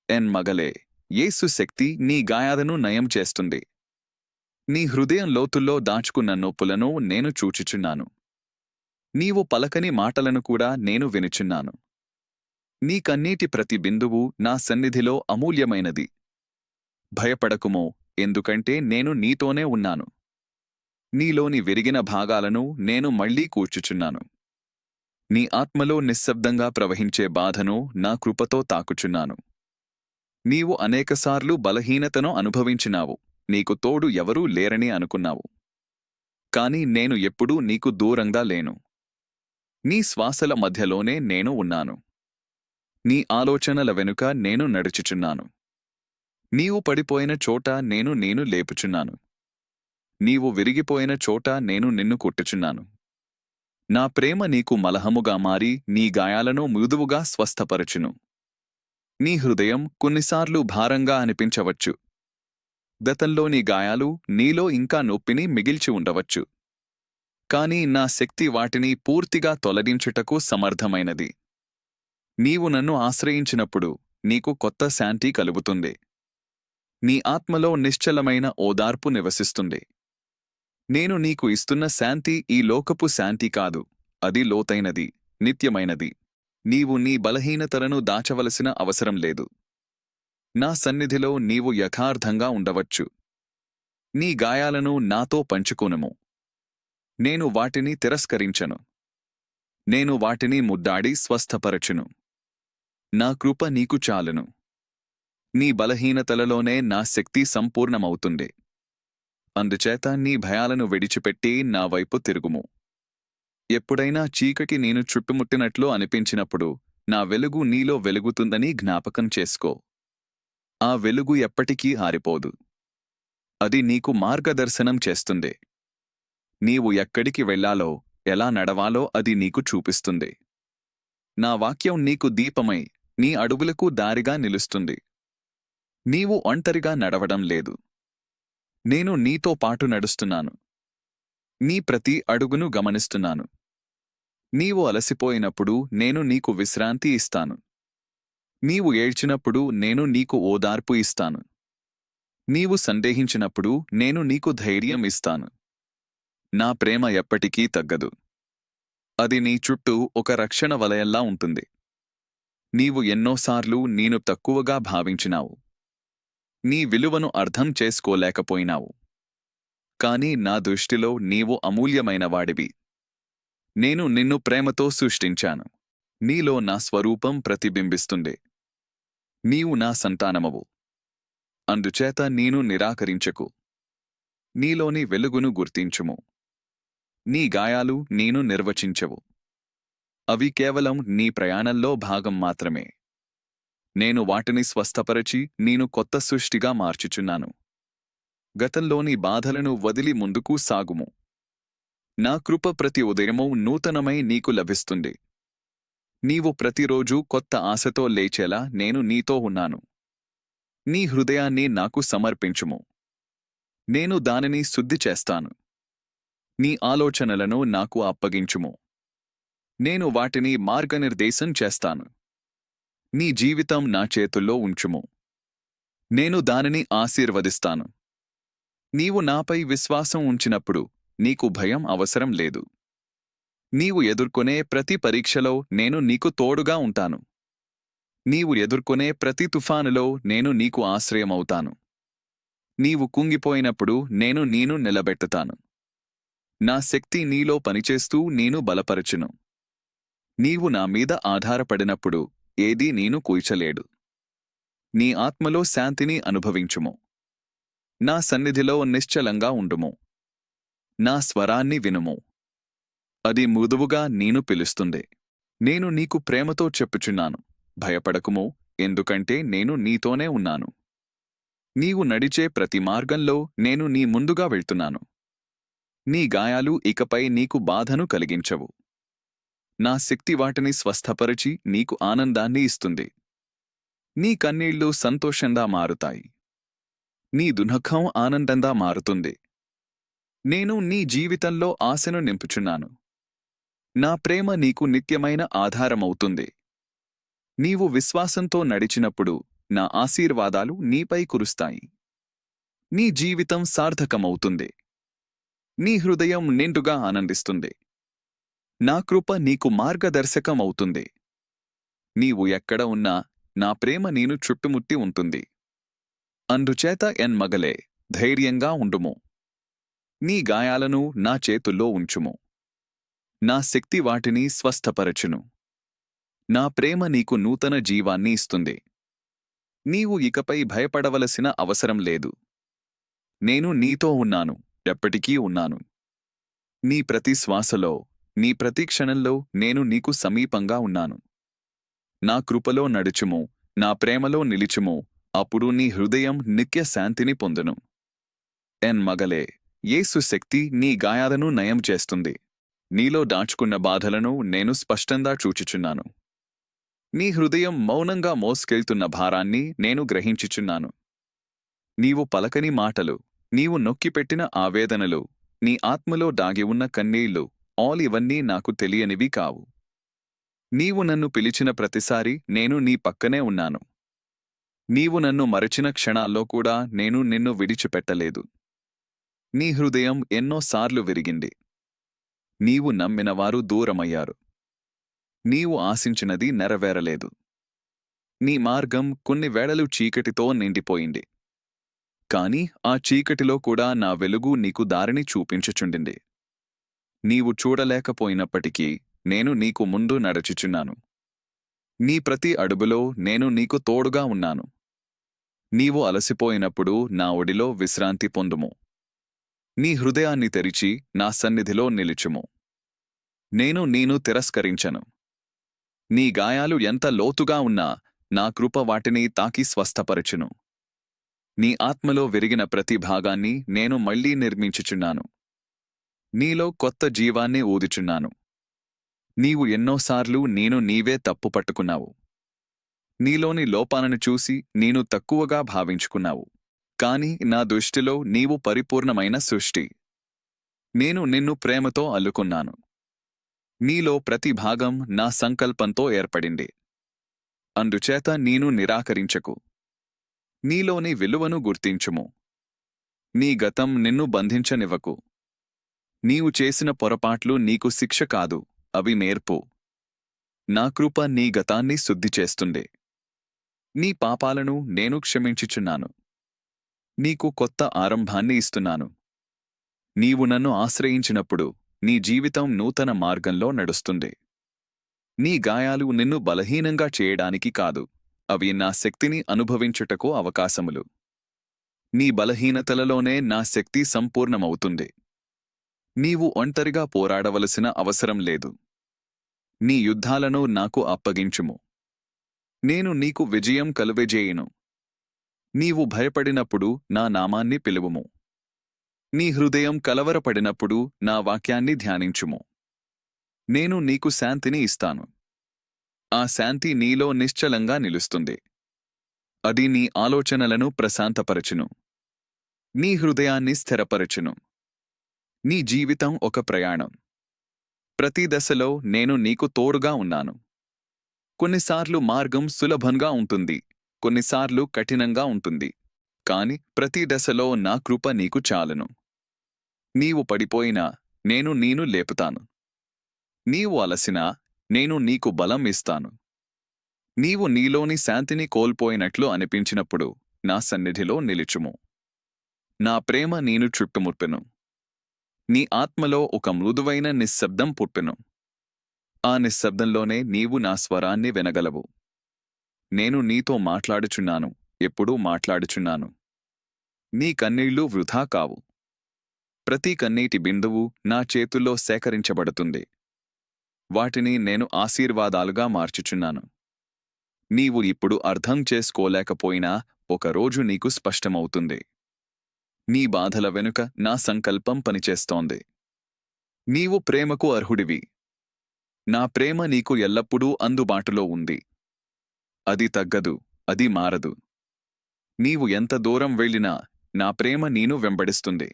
ఎన్ మగలే, యేసు శక్తి నీ గాయాలను నయం చేస్తుంది. నీ హృదయం లోతుల్లో దాచుకున్న నొప్పులను నేను చూచుచున్నాను. నీవు పలకని మాటలను కూడా నేను వినుచున్నాను. నీ కన్నీటి ప్రతి బిందువు నా సన్నిధిలో అమూల్యమైనది. భయపడకుమో, ఎందుకంటే నేను నీతోనే ఉన్నాను. నీలోని విరిగిన భాగాలను నేను మళ్లీ కూర్చుచున్నాను. నీ ఆత్మలో నిశ్శబ్దంగా ప్రవహించే బాధను నా కృపతో తాకుచున్నాను. నీవు అనేకసార్లు బలహీనతను అనుభవించినావు, నీకు తోడు ఎవరూ లేరని అనుకున్నావు. కాని నేను ఎప్పుడూ నీకు దూరంగా లేను. నీ శ్వాసల మధ్యలోనే నేను ఉన్నాను. నీ ఆలోచనల వెనుక నేను నడుచుచున్నాను. నీవు పడిపోయిన చోట నేను లేపుచున్నాను. నీవు విరిగిపోయిన చోట నేను నిన్ను కుట్టుచున్నాను. నా ప్రేమ నీకు మలహముగా మారి నీ గాయాలను మృదువుగా స్వస్థపరచును. నీ హృదయం కొన్నిసార్లు భారంగా అనిపించవచ్చు. గతంలోని గాయాలు నీలో ఇంకా నొప్పిని మిగిల్చి ఉండవచ్చు. కాని నా శక్తి వాటిని పూర్తిగా తొలగించుటకు సమర్థమైనది. నీవు నన్ను ఆశ్రయించినప్పుడు నీకు కొత్త శాంతి కలుగుతుంది. నీ ఆత్మలో నిశ్చలమైన ఓదార్పు నివసిస్తుంది. నేను నీకు ఇస్తున్న శాంతి ఈ లోకపు శాంతి కాదు, అది లోతైనది, నిత్యమైనది. నీవు నీ బలహీనతలను దాచవలసిన అవసరం లేదు. నా సన్నిధిలో నీవు యథార్థంగా ఉండవచ్చు. నీ గాయాలను నాతో పంచుకొనుము. నేను వాటిని తిరస్కరించను. నేను వాటిని ముద్దాడి స్వస్థపరచును. నా కృప నీకు చాలును. నీ బలహీనతలలోనే నా శక్తి సంపూర్ణమవుతుంది. అందుచేత నీ భయాలను విడిచిపెట్టి నా వైపు తిరుగుము. ఎప్పుడైనా చీకటి నేను చుట్టుముట్టినట్లు అనిపించినప్పుడు నా వెలుగు నీలో వెలుగుతుందని జ్ఞాపకం చేసుకో. ఆ వెలుగు ఎప్పటికీ ఆరిపోదు. అది నీకు మార్గదర్శనం చేస్తుంది. నీవు ఎక్కడికి వెళ్లాలో, ఎలా నడవాలో అది నీకు చూపిస్తుంది. నా వాక్యం నీకు దీపమై నీ అడుగులకు దారిగా నిలుస్తుంది. నీవు ఒంటరిగా నడవడం లేదు. నేను నీతో పాటు నడుస్తున్నాను. నీ ప్రతి అడుగును గమనిస్తున్నాను. నీవు అలసిపోయినప్పుడు నేను నీకు విశ్రాంతి ఇస్తాను. నీవు ఏడ్చినప్పుడు నేను నీకు ఓదార్పు ఇస్తాను. నీవు సందేహించినప్పుడు నేను నీకు ధైర్యం ఇస్తాను. నా ప్రేమ ఎప్పటికీ తగ్గదు. అది నీ చుట్టూ ఒక రక్షణ వలయంలా ఉంటుంది. నీవు ఎన్నోసార్లు నేను తక్కువగా భావించినావు. నీ విలువను అర్థం చేసుకోలేకపోయినావు. కాని నా దృష్టిలో నీవు అమూల్యమైనవాడివి. నేను నిన్ను ప్రేమతో సృష్టించాను. నీలో నా స్వరూపం ప్రతిబింబిస్తుంది. నీవు నా సంతానమవు. అందుచేత నేను నిరాకరించకు. నీలోని వెలుగును గుర్తించుము. నీ గాయాలు నేను నిర్వచించవు. అవి కేవలం నీ ప్రయాణంలో భాగం మాత్రమే. నేను వాటిని స్వస్థపరచి నేను కొత్త సృష్టిగా మార్చుచున్నాను. గతంలోని బాధలను వదిలి ముందుకు సాగుము. నా కృప ప్రతి ఉదయమూ నూతనమై నీకు లభిస్తుంది. నీవు ప్రతిరోజూ కొత్త ఆశతో లేచేలా నేను నీతో ఉన్నాను. నీ హృదయాన్ని నాకు సమర్పించుము. నేను దానిని శుద్ధి చేస్తాను. నీ ఆలోచనలను నాకు అప్పగించుము. నేను వాటిని మార్గనిర్దేశం చేస్తాను. నీ జీవితం నా చేతుల్లో ఉంచుము. నేను దానిని ఆశీర్వదిస్తాను. నీవు నాపై విశ్వాసం ఉంచినప్పుడు నీకు భయం అవసరం లేదు. నీవు ఎదుర్కొనే ప్రతి పరీక్షలో నేను నీకు తోడుగా ఉంటాను. నీవు ఎదుర్కొనే ప్రతి తుఫానులో నేను నీకు ఆశ్రయమవుతాను. నీవు కుంగిపోయినప్పుడు నేను నిలబెట్టుతాను. నా శక్తి నీలో పనిచేస్తూ నేను బలపరచును. నీవు నా మీద ఆధారపడినప్పుడు ఏదీ నేను కూల్చలేడు. నీ ఆత్మలో శాంతిని అనుభవించుము. నా సన్నిధిలో నిశ్చలంగా ఉండుము. నా స్వరాన్ని వినుము. అది మృదువుగా నేను పిలుస్తుంది. నేను నీకు ప్రేమతో చెప్పుచున్నాను, భయపడకుము, ఎందుకంటే నేను నీతోనే ఉన్నాను. నీవు నడిచే ప్రతి మార్గంలో నేను నీ ముందుగా వెళ్తున్నాను. నీ గాయాలు ఇకపై నీకు బాధను కలిగించవు. నా శక్తి వాటిని స్వస్థపరిచి నీకు ఆనందాన్ని ఇస్తుంది. నీ కన్నీళ్లు సంతోషంగా మారుతాయి. నీ దుఃఖం ఆనందంగా మారుతుంది. నేను నీ జీవితంలో ఆశను నింపుచున్నాను. నా ప్రేమ నీకు నిత్యమైన ఆధారమవుతుంది. నీవు విశ్వాసంతో నడిచినప్పుడు నా ఆశీర్వాదాలు నీపై కురుస్తాయి. నీ జీవితం సార్థకమవుతుంది. నీ హృదయం నిండుగా ఆనందిస్తుంది. నా కృప నీకు మార్గదర్శకమవుతుంది. నీవు ఎక్కడ ఉన్నా నా ప్రేమ నేను చుట్టుముట్టి ఉంటుంది. అందుచేత ఎన్ మగలే, ధైర్యంగా ఉండుము. నీ గాయాలను నా చేతుల్లో ఉంచుము. నా శక్తి వాటిని స్వస్థపరచును. నా ప్రేమ నీకు నూతన జీవాన్ని ఇస్తుంది. నీవు ఇకపై భయపడవలసిన అవసరం లేదు. నేను నీతో ఉన్నాను, ఎప్పటికీ ఉన్నాను. నీ ప్రతి శ్వాసలో, నీ ప్రతి క్షణంలో నేను నీకు సమీపంగా ఉన్నాను. నా కృపలో నడుచుము, నా ప్రేమలో నిలిచుము, అప్పుడు నీ హృదయం నిత్య శాంతిని పొందును. ఎన్ మగలే, యేసు శక్తి నీ గాయాలను నయం చేస్తుంది. నీలో దాచుకున్న బాధలను నేను స్పష్టంగా చూచుచున్నాను. నీ హృదయం మౌనంగా మోసుకెళ్తున్న భారాన్ని నేను గ్రహించుచున్నాను. నీవు పలకని మాటలు, నీవు నొక్కిపెట్టిన ఆవేదనలు, నీ ఆత్మలో దాగి ఉన్న కన్నీళ్లు, ఇవన్నీ నాకు తెలియనివి కావు. నీవు నన్ను పిలిచిన ప్రతిసారి నేను నీ పక్కనే ఉన్నాను. నీవు నన్ను మరచిన క్షణాల్లో కూడా నేను నిన్ను విడిచిపెట్టలేదు. నీ హృదయం ఎన్నోసార్లు విరిగింది. నీవు నమ్మినవారు దూరమయ్యారు. నీవు ఆశించినది నెరవేరలేదు. నీ మార్గం కొన్ని వేళలు చీకటితో నిండిపోయింది. కాని ఆ చీకటిలో కూడా నా వెలుగు నీకు దారిని చూపించుచుండింది. నీవు చూడలేకపోయినప్పటికీ నేను నీకు ముందు నడుచుచున్నాను. నీ ప్రతి అడుగులో నేను నీకు తోడుగా ఉన్నాను. నీవు అలసిపోయినప్పుడు నా ఒడిలో విశ్రాంతి పొందుము. నీ హృదయాన్ని తెరిచి నా సన్నిధిలో నిలుచుము. నేను తిరస్కరించను. నీ గాయాలు ఎంత లోతుగా ఉన్నా నా కృప వాటిని తాకి స్వస్థపరచును. నీ ఆత్మలో విరిగిన ప్రతి భాగాన్ని నేను మళ్లీ నిర్మించుచున్నాను. నీలో కొత్త జీవాన్ని ఊదుచున్నాను. నీవు ఎన్నోసార్లు నీవే తప్పు పట్టుకున్నావు. నీలోని లోపాలను చూసి నేను తక్కువగా భావించుకున్నావు. కాని నా దృష్టిలో నీవు పరిపూర్ణమైన సృష్టి. నేను నిన్ను ప్రేమతో అల్లుకున్నాను. నీలో ప్రతి భాగం నా సంకల్పంతో ఏర్పడింది. అందుచేత నేను నిరాకరించకు. నీలోని విలువను గుర్తించుము. నీ గతం నిన్ను బంధించనివ్వకు. నీవు చేసిన పొరపాట్లు నీకు శిక్ష కాదు, అవి నేర్పు. నా కృప నీ గతాన్ని శుద్ధి చేస్తుంది. నీ పాపాలను నేను క్షమించుచున్నాను. నీకు కొత్త ఆరంభాన్ని ఇస్తున్నాను. నీవు నన్ను ఆశ్రయించినప్పుడు నీ జీవితం నూతన మార్గంలో నడుస్తుంది. నీ గాయాలు నిన్ను బలహీనంగా చేయడానికి కాదు, అవి నా శక్తిని అనుభవించుటకు అవకాశములు. నీ బలహీనతలలోనే నా శక్తి సంపూర్ణమవుతుంది. నీవు ఒంటరిగా పోరాడవలసిన అవసరం లేదు. నీ యుద్ధాలను నాకు అప్పగించుము. నేను నీకు విజయం కలుగజేయును. నీవు భయపడినప్పుడు నా నామాన్ని పిలువుము. నీ హృదయం కలవరపడినప్పుడు నా వాక్యాన్ని ధ్యానించుము. నేను నీకు శాంతిని ఇస్తాను. ఆ శాంతి నీలో నిశ్చలంగా నిలుస్తుంది. అది నీ ఆలోచనలను ప్రశాంతపరచును. నీ హృదయాన్ని స్థిరపరచును. నీ జీవితం ఒక ప్రయాణం. ప్రతి దశలో నేను నీకు తోడుగా ఉన్నాను. కొన్నిసార్లు మార్గం సులభంగా ఉంటుంది, కొన్నిసార్లు కఠినంగా ఉంటుంది. కాని ప్రతి దశలో నా కృప నీకు చాలును. నీవు పడిపోయినా నేను లేపుతాను. నీవు అలసినా నేను నీకు బలం ఇస్తాను. నీవు నీలోని శాంతిని కోల్పోయినట్లు అనిపించినప్పుడు నా సన్నిధిలో నిలుచుము. నా ప్రేమ నేను చుట్టుముట్టును. నీ ఆత్మలో ఒక మృదువైన నిశ్శబ్దం పుట్టును. ఆ నిశ్శబ్దంలోనే నీవు నా స్వరాన్ని వినగలవు. నేను నీతో మాట్లాడుచున్నాను, ఎప్పుడూ మాట్లాడుచున్నాను. నీ కన్నీళ్లు వృధా కావు. ప్రతి కన్నీటి బిందువు నా చేతుల్లో సేకరించబడుతుంది. వాటిని నేను ఆశీర్వాదాలుగా మార్చుచున్నాను. నీవు ఇప్పుడు అర్థం చేసుకోలేకపోయినా ఒకరోజు నీకు స్పష్టమవుతుంది. నీ బాధల వెనుక నా సంకల్పం పనిచేస్తోంది. నీవు ప్రేమకు అర్హుడివి. నా ప్రేమ నీకు ఎల్లప్పుడూ అందుబాటులో ఉంది. అది తగ్గదు, అది మారదు. నీవు ఎంత దూరం వెళ్ళినా నా ప్రేమ నీను వెంబడిస్తుంది.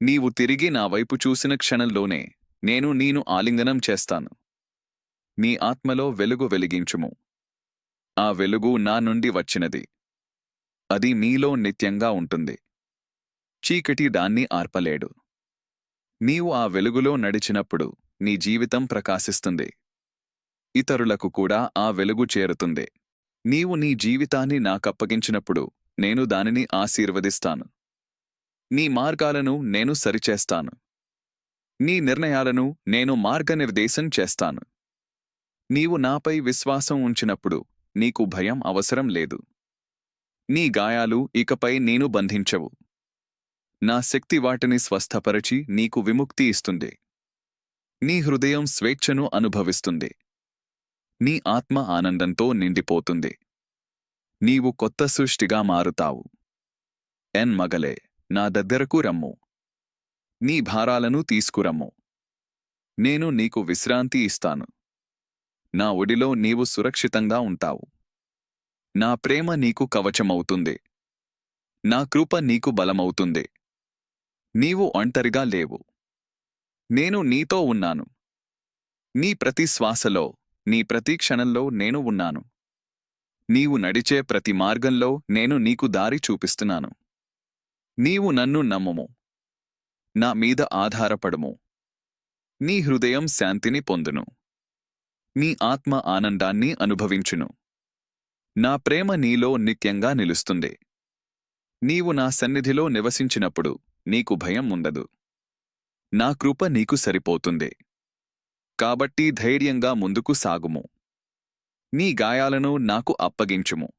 నీవు తిరిగి నా వైపు చూసిన క్షణంలోనే నేను ఆలింగనం చేస్తాను. నీ ఆత్మలో వెలుగు వెలిగించుము. ఆ వెలుగు నా నుండి వచ్చినది. అది మీలో నిత్యంగా ఉంటుంది. చీకటి దాన్ని ఆర్పలేడు. నీవు ఆ వెలుగులో నడిచినప్పుడు నీ జీవితం ప్రకాశిస్తుంది. ఇతరులకు కూడా ఆ వెలుగు చేరుతుంది. నీవు నీ జీవితాన్ని నాకప్పగించినప్పుడు నేను దానిని ఆశీర్వదిస్తాను. నీ మార్గాలను నేను సరిచేస్తాను. నీ నిర్ణయాలను నేను మార్గనిర్దేశం చేస్తాను. నీవు నాపై విశ్వాసం ఉంచినప్పుడు నీకు భయం అవసరం లేదు. నీ గాయాలు ఇకపై నేను బంధించవు. నా శక్తి వాటిని స్వస్థపరచి నీకు విముక్తి ఇస్తుంది. నీ హృదయం స్వేచ్ఛను అనుభవిస్తుంది. నీ ఆత్మ ఆనందంతో నిండిపోతుంది. నీవు కొత్త సృష్టిగా మారుతావు. ఎన్ మగలే, నా దగ్గరకు రమ్ము. నీ భారాలను తీసుకురమ్ము. నేను నీకు విశ్రాంతి ఇస్తాను. నా ఒడిలో నీవు సురక్షితంగా ఉంటావు. నా ప్రేమ నీకు కవచమవుతుంది. నా కృప నీకు బలమవుతుంది. నీవు ఒంటరిగా లేవు. నేను నీతో ఉన్నాను. నీ ప్రతి శ్వాసలో, నీ ప్రతి క్షణంలో నేను ఉన్నాను. నీవు నడిచే ప్రతి మార్గంలో నేను నీకు దారి చూపిస్తున్నాను. నీవు నన్ను నమ్ముము. నా మీద ఆధారపడుము. నీ హృదయం శాంతిని పొందును. నీ ఆత్మ ఆనందాన్ని అనుభవించును. నా ప్రేమ నీలో నిత్యంగా నిలుస్తుంది. నీవు నా సన్నిధిలో నివసించినప్పుడు నీకు భయం ఉండదు. నా కృప నీకు సరిపోతుంది. కాబట్టి ధైర్యంగా ముందుకు సాగుము. నీ గాయాలను నాకు అప్పగించుము.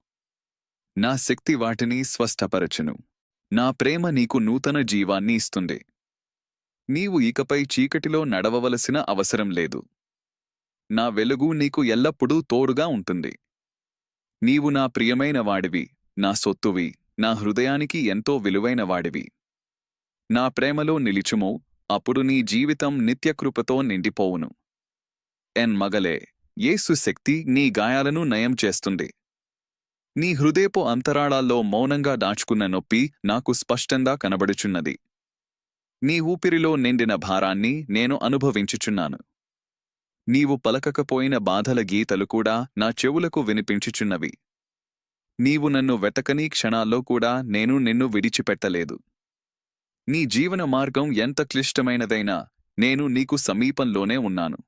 నా శక్తి వాటిని స్వస్థపరచును. నా ప్రేమ నీకు నూతన జీవాన్ని ఇస్తుంది. నీవు ఇకపై చీకటిలో నడవవలసిన అవసరం లేదు. నా వెలుగు నీకు ఎల్లప్పుడూ తోడుగా ఉంటుంది. నీవు నా ప్రియమైన వాడివి, నా సొత్తువి, నా హృదయానికి ఎంతో విలువైన వాడివి. నా ప్రేమలో నిలిచుము, అప్పుడు నీ జీవితం నిత్యకృపతో నిండిపోవును. ఎన్ మగలే, యేసు శక్తి నీ గాయాలను నయం చేస్తుంది. నీ హృదయపు అంతరాళాల్లో మౌనంగా దాచుకున్న నొప్పి నాకు స్పష్టంగా కనబడుచున్నది. నీ ఊపిరిలో నిండిన భారాన్ని నేను అనుభవించుచున్నాను. నీవు పలకకపోయిన బాధల గీతలు కూడా నా చెవులకు వినిపించుచున్నవి. నీవు నన్ను వెతకని క్షణాల్లో కూడా నేను నిన్ను విడిచిపెట్టలేదు. నీ జీవన మార్గం ఎంత క్లిష్టమైనదైనా నేను నీకు సమీపంలోనే ఉన్నాను.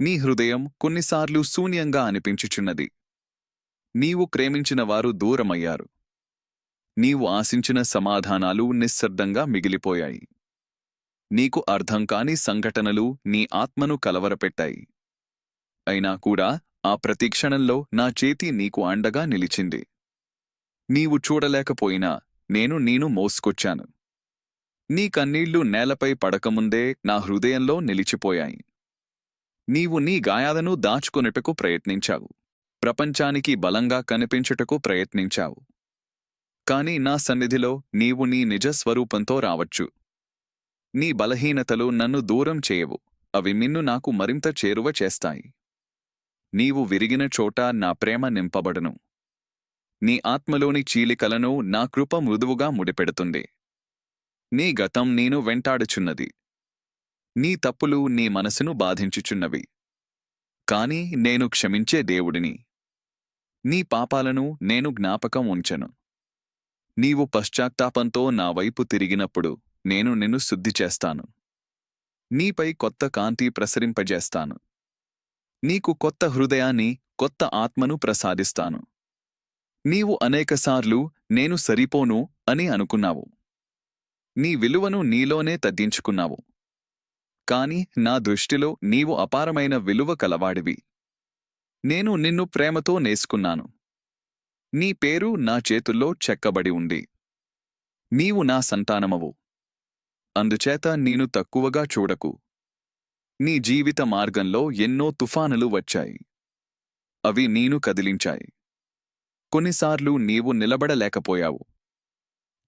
నీ హృదయం కొన్నిసార్లు శూన్యంగా అనిపించుచున్నది. నీవు ప్రేమించిన వారు దూరమయ్యారు. నీవు ఆశించిన సమాధానాలు నిశ్శబ్దంగా మిగిలిపోయాయి. నీకు అర్థం కాని సంఘటనలు నీ ఆత్మను కలవరపెట్టాయి. అయినా కూడా ఆ ప్రతిక్షణంలో నా చేతి నీకు అండగా నిలిచింది. నీవు చూడలేకపోయినా నేను మోసుకొచ్చాను. నీ కన్నీళ్లు నేలపై పడకముందే నా హృదయంలో నిలిచిపోయాయి. నీవు నీ గాయాలను దాచుకొనుటకు ప్రయత్నించావు. ప్రపంచానికి బలంగా కనిపించుటకు ప్రయత్నించావు. కాని నా సన్నిధిలో నీవు నీ నిజ స్వరూపంతో రావచ్చు. నీ బలహీనతలు నన్ను దూరం చేయవు, అవి నిన్ను నాకు మరింత చేరువ చేస్తాయి. నీవు విరిగిన చోట నా ప్రేమ నింపబడును. నీ ఆత్మలోని చీలికలను నా కృప మృదువుగా ముడిపెడుతుంది. నీ గతం నేను వెంటాడుచున్నది. నీ తప్పులు నీ మనసును బాధించుచున్నవి. కాని నేను క్షమించే దేవుడిని. నీ పాపాలను నేను జ్ఞాపకం ఉంచను. నీవు పశ్చాత్తాపంతో నా వైపు తిరిగినప్పుడు నేను నిన్ను శుద్ధి చేస్తాను. నీపై కొత్త కాంతి ప్రసరింపజేస్తాను. నీకు కొత్త హృదయాన్ని, కొత్త ఆత్మను ప్రసాదిస్తాను. నీవు అనేకసార్లు నేను సరిపోను అని అనుకున్నావు. నీ విలువను నీలోనే తగ్గించుకున్నావు. కాని నా దృష్టిలో నీవు అపారమైన విలువ కలవాడివి. నేను నిన్ను ప్రేమతో నేసుకున్నాను. నీ పేరు నా చేతుల్లో చెక్కబడి ఉంది. నీవు నా సంతానమవు. అందుచేత నేను తక్కువగా చూడకు. నీ జీవిత మార్గంలో ఎన్నో తుఫానులు వచ్చాయి. అవి నేను కదిలించాయి. కొన్నిసార్లు నీవు నిలబడలేకపోయావు.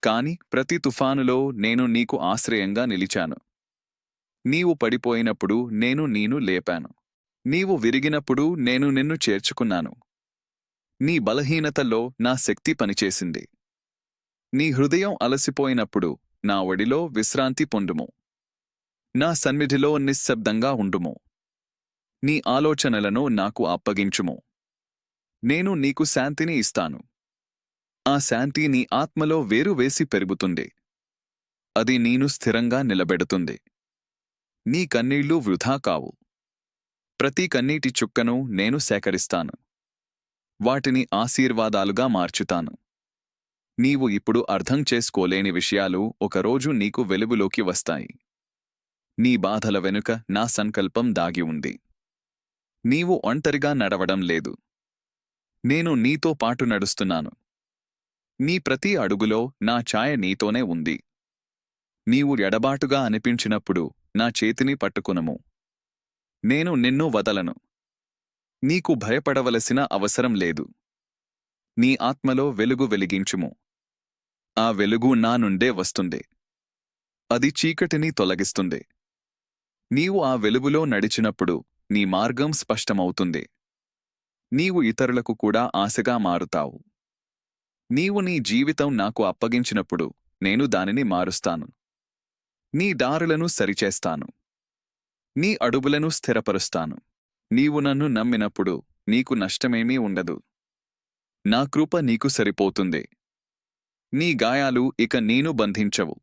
కాని ప్రతి తుఫానులో నేను నీకు ఆశ్రయంగా నిలిచాను. నీవు పడిపోయినప్పుడు నేను లేపాను. నీవు విరిగినప్పుడు నేను నిన్ను చేర్చుకున్నాను. నీ బలహీనతలో నా శక్తి పనిచేసింది. నీ హృదయం అలసిపోయినప్పుడు నా ఒడిలో విశ్రాంతి పొందుము. నా సన్నిధిలో నిశ్శబ్దంగా ఉండుము. నీ ఆలోచనలను నాకు అప్పగించుము. నేను నీకు శాంతిని ఇస్తాను. ఆ శాంతి నీ ఆత్మలో వేరు వేసి పెరుగుతుంది. అది నీను స్థిరంగా నిలబెడుతుంది. నీ కన్నీళ్లు వృధా కావు. ప్రతి కన్నీటి చుక్కను నేను సేకరిస్తాను. వాటిని ఆశీర్వాదాలుగా మార్చుతాను. నీవు ఇప్పుడు అర్థం చేసుకోలేని విషయాలు ఒకరోజు నీకు వెలుగులోకి వస్తాయి. నీ బాధల వెనుక నా సంకల్పం దాగి ఉంది. నీవు ఒంటరిగా నడవడం లేదు. నేను నీతో పాటు నడుస్తున్నాను. నీ ప్రతి అడుగులో నా ఛాయ నీతోనే ఉంది. నీవు ఎడబాటుగా అనిపించినప్పుడు నా చేతిని పట్టుకునము. నేను నిన్ను వదలను. నీకు భయపడవలసిన అవసరం లేదు. నీ ఆత్మలో వెలుగు వెలిగించుము. ఆ వెలుగు నా నుండే వస్తుంది. అది చీకటిని తొలగిస్తుంది. నీవు ఆ వెలుగులో నడిచినప్పుడు నీ మార్గం స్పష్టమవుతుంది. నీవు ఇతరులకు కూడా ఆశగా మారుతావు. నీవు నీ జీవితం నాకు అప్పగించినప్పుడు నేను దానిని మారుస్తాను. నీ దారులను సరిచేస్తాను. నీ అడుగులను స్థిరపరుస్తాను. నీవు నన్ను నమ్మినప్పుడు నీకు నష్టమేమీ ఉండదు. నా కృప నీకు సరిపోతుంది. నీ గాయాలు ఇక నేను బంధించవు.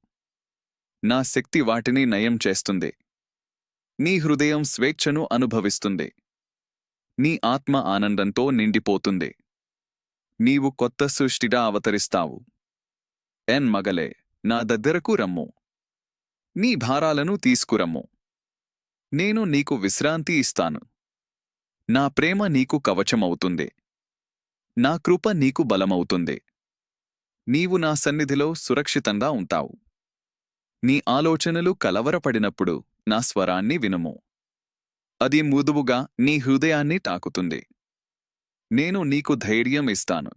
నా శక్తి వాటిని నయం చేస్తుంది. నీ హృదయం స్వేచ్ఛను అనుభవిస్తుంది. నీ ఆత్మ ఆనందంతో నిండిపోతుంది. నీవు కొత్త సృష్టిగా అవతరిస్తావు. ఎన్ మగలే, నా దగ్గరకు రమ్ము. నీ భారాలను తీసుకురమ్ము. నేను నీకు విశ్రాంతి ఇస్తాను. నా ప్రేమ నీకు కవచమవుతుంది. నా కృప నీకు బలమవుతుంది. నీవు నా సన్నిధిలో సురక్షితంగా ఉంటావు. నీ ఆలోచనలు కలవరపడినప్పుడు నా స్వరాన్ని వినుము. అది మృదువుగా నీ హృదయాన్ని తాకుతుంది. నేను నీకు ధైర్యం ఇస్తాను.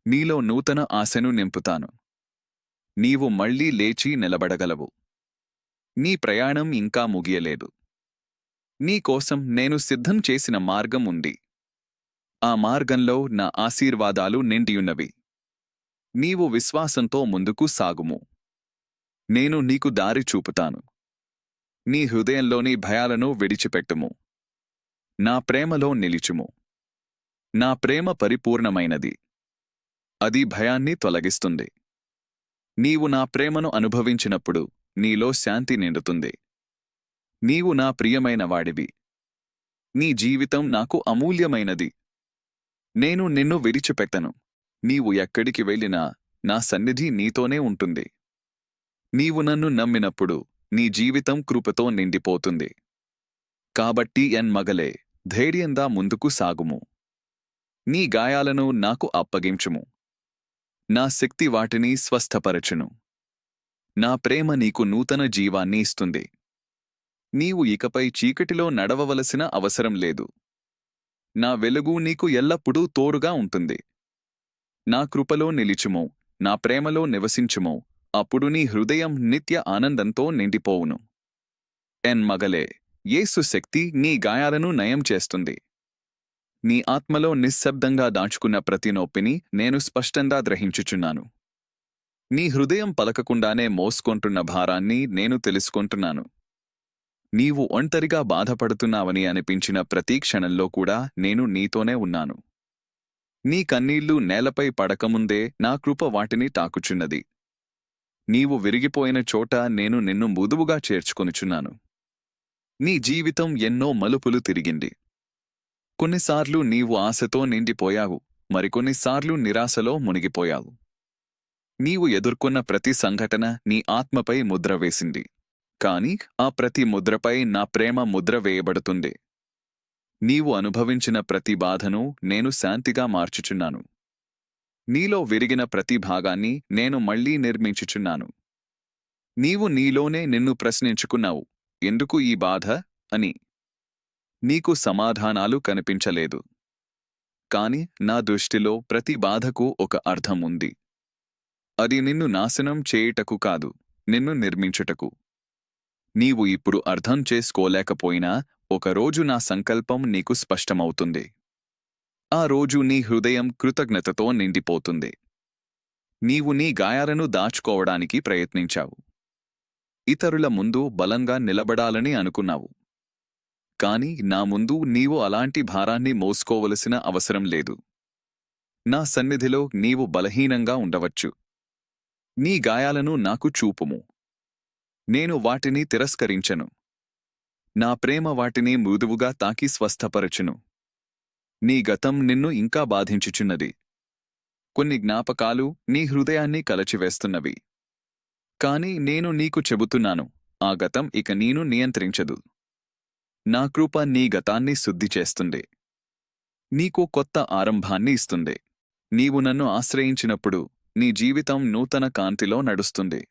నీలో నూతన ఆశను నింపుతాను. నీవు మళ్లీ లేచి నిలబడగలవు. నీ ప్రయాణం ఇంకా ముగియలేదు. నీకోసం నేను సిద్ధం చేసిన మార్గం ఉంది. ఆ మార్గంలో నా ఆశీర్వాదాలు నిండియున్నవి. నీవు విశ్వాసంతో ముందుకు సాగుము. నేను నీకు దారి చూపుతాను. నీ హృదయంలోని భయాలను విడిచిపెట్టుము. నా ప్రేమలో నిలిచుము. నా ప్రేమ పరిపూర్ణమైనది. అది భయాన్ని తొలగిస్తుంది. నీవు నా ప్రేమను అనుభవించినప్పుడు నీలో శాంతి నిండుతుంది. నీవు నా ప్రియమైన వాడివి. నీ జీవితం నాకు అమూల్యమైనది. నేను నిన్ను విడిచిపెట్టను. నీవు ఎక్కడికి వెళ్ళినా నా సన్నిధి నీతోనే ఉంటుంది. నీవు నన్ను నమ్మినప్పుడు నీ జీవితం కృపతో నిండిపోతుంది. కాబట్టి ఎన్ మగలే, ధైర్యంగా ముందుకు సాగుము. నీ గాయాలను నాకు అప్పగించుము. నా శక్తి వాటిని స్వస్థపరచును. నా ప్రేమ నీకు నూతన జీవాన్ని ఇస్తుంది. నీవు ఇకపై చీకటిలో నడవవలసిన అవసరం లేదు. నా వెలుగు నీకు ఎల్లప్పుడూ తోడుగా ఉంటుంది. నా కృపలో నిలిచుము. నా ప్రేమలో నివసించుము. అప్పుడు నీ హృదయం నిత్య ఆనందంతో నిండిపోవును. ఎన్ మగలే, యేసు శక్తి నీ గాయాలను నయం చేస్తుంది. నీ ఆత్మలో నిశ్శబ్దంగా దాచుకున్న ప్రతి నొప్పిని నేను స్పష్టంగా గ్రహించుచున్నాను. నీ హృదయం పలకకుండానే మోసుకొంటున్న భారాన్ని నేను తెలుసుకుంటున్నాను. నీవు ఒంటరిగా బాధపడుతున్నావని అనిపించిన ప్రతి క్షణంలో కూడా నేను నీతోనే ఉన్నాను. నీ కన్నీళ్లు నేలపై పడకముందే నా కృప వాటిని తాకుచున్నది. నీవు విరిగిపోయిన చోట నేను నిన్ను మృదువుగా చేర్చుకొనుచున్నాను. నీ జీవితం ఎన్నో మలుపులు తిరిగింది. కొన్నిసార్లు నీవు ఆశతో నిండిపోయావు. మరికొన్నిసార్లు నిరాశలో మునిగిపోయావు. నీవు ఎదుర్కొన్న ప్రతి సంఘటన నీ ఆత్మపై ముద్ర వేసింది. కాని ఆ ప్రతి ముద్రపై నా ప్రేమ ముద్ర వేయబడుతుంది. నీవు అనుభవించిన ప్రతి బాధను నేను శాంతిగా మార్చుచున్నాను. నీలో విరిగిన ప్రతి భాగాన్ని నేను మళ్లీ నిర్మించుచున్నాను. నీవు నీలోనే నిన్ను ప్రశ్నించుకున్నావు, ఎందుకు ఈ బాధ అని. నీకు సమాధానాలు కనిపించలేదు. కాని నా దృష్టిలో ప్రతి బాధకు ఒక అర్థం ఉంది. అది నిన్ను నాశనం చేయుటకు కాదు, నిన్ను నిర్మించుటకు. నీవు ఇప్పుడు అర్థం చేసుకోలేకపోయినా ఒకరోజు నా సంకల్పం నీకు స్పష్టమవుతుంది. ఆ రోజు నీ హృదయం కృతజ్ఞతతో నిండిపోతుంది. నీవు నీ గాయాలను దాచుకోవడానికి ప్రయత్నించావు. ఇతరుల ముందు బలంగా నిలబడాలని అనుకున్నావు. కాని నా ముందు నీవు అలాంటి భారాన్ని మోసుకోవలసిన అవసరం లేదు. నా సన్నిధిలో నీవు బలహీనంగా ఉండవచ్చు. నీ గాయాలను నాకు చూపుము. నేను వాటిని తిరస్కరించను. నా ప్రేమ వాటిని మృదువుగా తాకి స్వస్థపరచును. నీ గతం నిన్ను ఇంకా బాధించుచున్నది. కొన్ని జ్ఞాపకాలు నీ హృదయాన్ని కలచివేస్తున్నవి. కాని నేను నీకు చెబుతున్నాను, ఆ గతం ఇక నీను నియంత్రించదు. నా కృప నీ గతాన్ని శుద్ధి చేస్తుంది. నీకు కొత్త ఆరంభాన్ని ఇస్తుంది. నీవు నన్ను ఆశ్రయించినప్పుడు నీ జీవితం నూతన కాంతిలో నడుస్తుంది.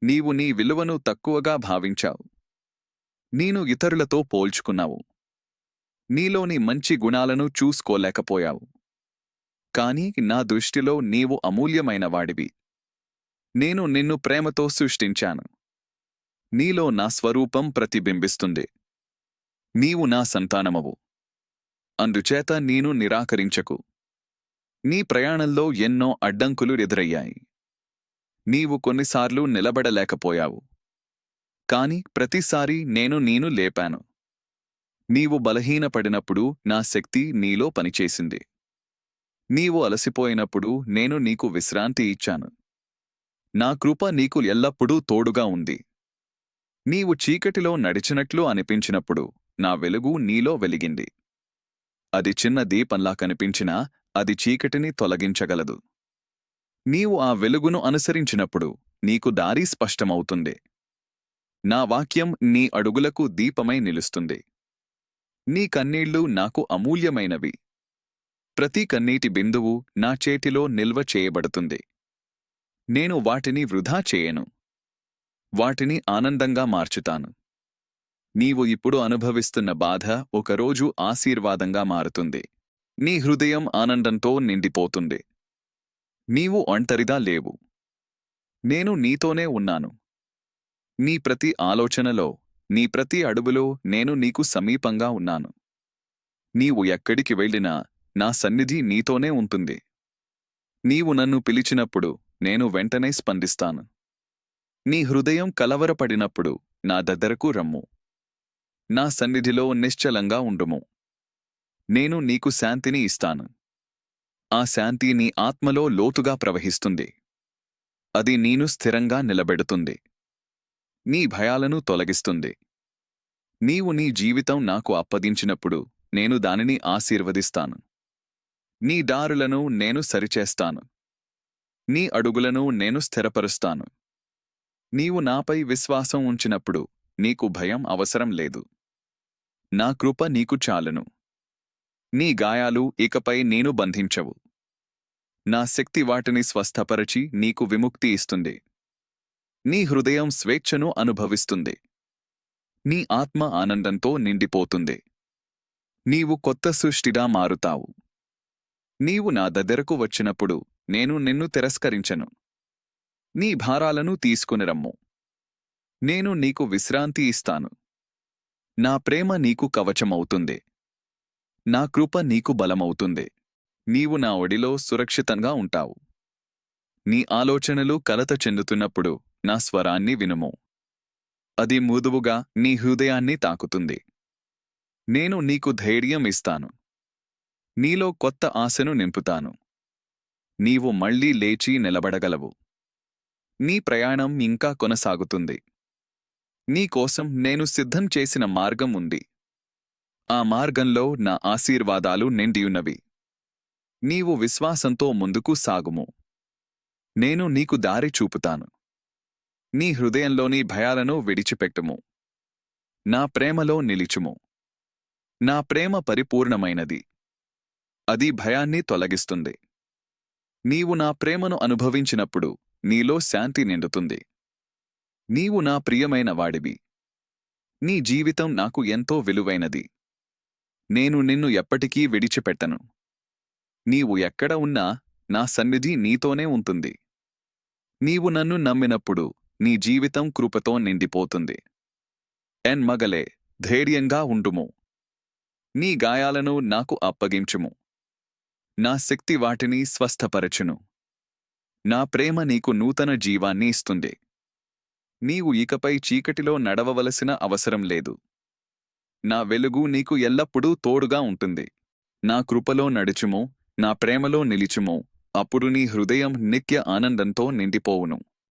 నీవు నీ విలువను తక్కువగా భావించావు. నీను ఇతరులతో పోల్చుకున్నావు. నీలోని మంచి గుణాలను చూసుకోలేకపోయావు. కాని నా దృష్టిలో నీవు అమూల్యమైనవాడివి. నేను నిన్ను ప్రేమతో సృష్టించాను. నీలో నా స్వరూపం ప్రతిబింబిస్తుంది. నీవు నా సంతానమవు. అందుచేత నేను నిరాకరించకు. నీ ప్రయాణంలో ఎన్నో అడ్డంకులు ఎదురయ్యాయి. నీవు కొన్నిసార్లు నిలబడలేకపోయావు. కాని ప్రతిసారీ నేను లేపాను. నీవు బలహీనపడినప్పుడు నా శక్తి నీలో పనిచేసింది. నీవు అలసిపోయినప్పుడు నేను నీకు విశ్రాంతి ఇచ్చాను. నా కృప నీకు ఎల్లప్పుడూ తోడుగా ఉంది. నీవు చీకటిలో నడిచినట్లు అనిపించినప్పుడు నా వెలుగు నీలో వెలిగింది. అది చిన్న దీపంలా కనిపించినా అది చీకటిని తొలగించగలదు. నీవు ఆ వెలుగును అనుసరించినప్పుడు నీకు దారి స్పష్టమవుతుంది. నా వాక్యం నీ అడుగులకు దీపమై నిలుస్తుంది. నీ కన్నీళ్లు నాకు అమూల్యమైనవి. ప్రతి కన్నీటి బిందువు నా చేతిలో నిల్వ చేయబడుతుంది. నేను వాటిని వృధా చేయను. వాటిని ఆనందంగా మార్చుతాను. నీవు ఇప్పుడు అనుభవిస్తున్న బాధ ఒకరోజు ఆశీర్వాదంగా మారుతుంది. నీ హృదయం ఆనందంతో నిండిపోతుంది. నీవు ఒంటరిగా లేవు. నేను నీతోనే ఉన్నాను. నీ ప్రతి ఆలోచనలో, నీ ప్రతి అడుగులో నేను నీకు సమీపంగా ఉన్నాను. నీవు ఎక్కడికి వెళ్ళినా నా సన్నిధి నీతోనే ఉంటుంది. నీవు నన్ను పిలిచినప్పుడు నేను వెంటనే స్పందిస్తాను. నీ హృదయం కలవరపడినప్పుడు నా దగ్గరకు రమ్ము. నా సన్నిధిలో నిశ్చలంగా ఉండుము. నేను నీకు శాంతిని ఇస్తాను. ఆ శాంతి నీ ఆత్మలో లోతుగా ప్రవహిస్తుంది. అది నీను స్థిరంగా నిలబెడుతుంది. నీ భయాలను తొలగిస్తుంది. నీవు నీ జీవితం నాకు అప్పగించినప్పుడు నేను దానిని ఆశీర్వదిస్తాను. నీ దారులను నేను సరిచేస్తాను. నీ అడుగులను నేను స్థిరపరుస్తాను. నీవు నాపై విశ్వాసం ఉంచినప్పుడు నీకు భయం అవసరం లేదు. నా కృప నీకు చాలును. నీ గాయాలు ఇకపై నేను బంధించవు. నా శక్తి వాటిని స్వస్థపరచి నీకు విముక్తి ఇస్తుంది. నీ హృదయం స్వేచ్ఛను అనుభవిస్తుంది. నీ ఆత్మ ఆనందంతో నిండిపోతుంది. నీవు కొత్త సృష్టిగా మారుతావు. నీవు నా దగ్గరకు వచ్చినప్పుడు నేను నిన్ను తిరస్కరించను. నీ భారాలను తీసుకునిరమ్ము. నేను నీకు విశ్రాంతి ఇస్తాను. నా ప్రేమ నీకు కవచమవుతుంది. నా కృప నీకు బలమవుతుంది. నీవు నా ఒడిలో సురక్షితంగా ఉంటావు. నీ ఆలోచనలు కలత చెందుతున్నప్పుడు నా స్వరాన్ని వినుము. అది మృదువుగా నీ హృదయాన్ని తాకుతుంది. నేను నీకు ధైర్యం ఇస్తాను. నీలో కొత్త ఆశను నింపుతాను. నీవు మళ్లీ లేచి నిలబడగలవు. నీ ప్రయాణం ఇంకా కొనసాగుతుంది. నీకోసం నేను సిద్ధం చేసిన మార్గం ఉంది. ఆ మార్గంలో నా ఆశీర్వాదాలు నిండియున్నవి. నీవు విశ్వాసంతో ముందుకు సాగుము. నేను నీకు దారి చూపుతాను. నీ హృదయంలోని భయాలను విడిచిపెట్టుము. నా ప్రేమలో నిలిచుము. నా ప్రేమ పరిపూర్ణమైనది. అది భయాన్ని తొలగిస్తుంది. నీవు నా ప్రేమను అనుభవించినప్పుడు నీలో శాంతి నిండుతుంది. నీవు నా ప్రియమైన వాడివి. నీ జీవితం నాకు ఎంతో విలువైనది. నేను నిన్ను ఎప్పటికీ విడిచిపెట్టను. నీవు ఎక్కడ ఉన్నా నా సన్నిధి నీతోనే ఉంటుంది. నీవు నన్ను నమ్మినప్పుడు నీ జీవితం కృపతో నిండిపోతుంది. ఎన్ మగలే, ధైర్యంగా ఉండుము. నీ గాయాలను నాకు అప్పగించుము. నా శక్తి వాటిని స్వస్థపరచును. నా ప్రేమ నీకు నూతన జీవాన్ని ఇస్తుంది. నీవు ఇకపై చీకటిలో నడవవలసిన అవసరం లేదు. నా వెలుగు నీకు ఎల్లప్పుడూ తోడుగా ఉంటుంది. నా కృపలో నడుచుము, నా ప్రేమలో నిలిచుము, అప్పుడు నీ హృదయం నిత్య ఆనందంతో నిండిపోవును.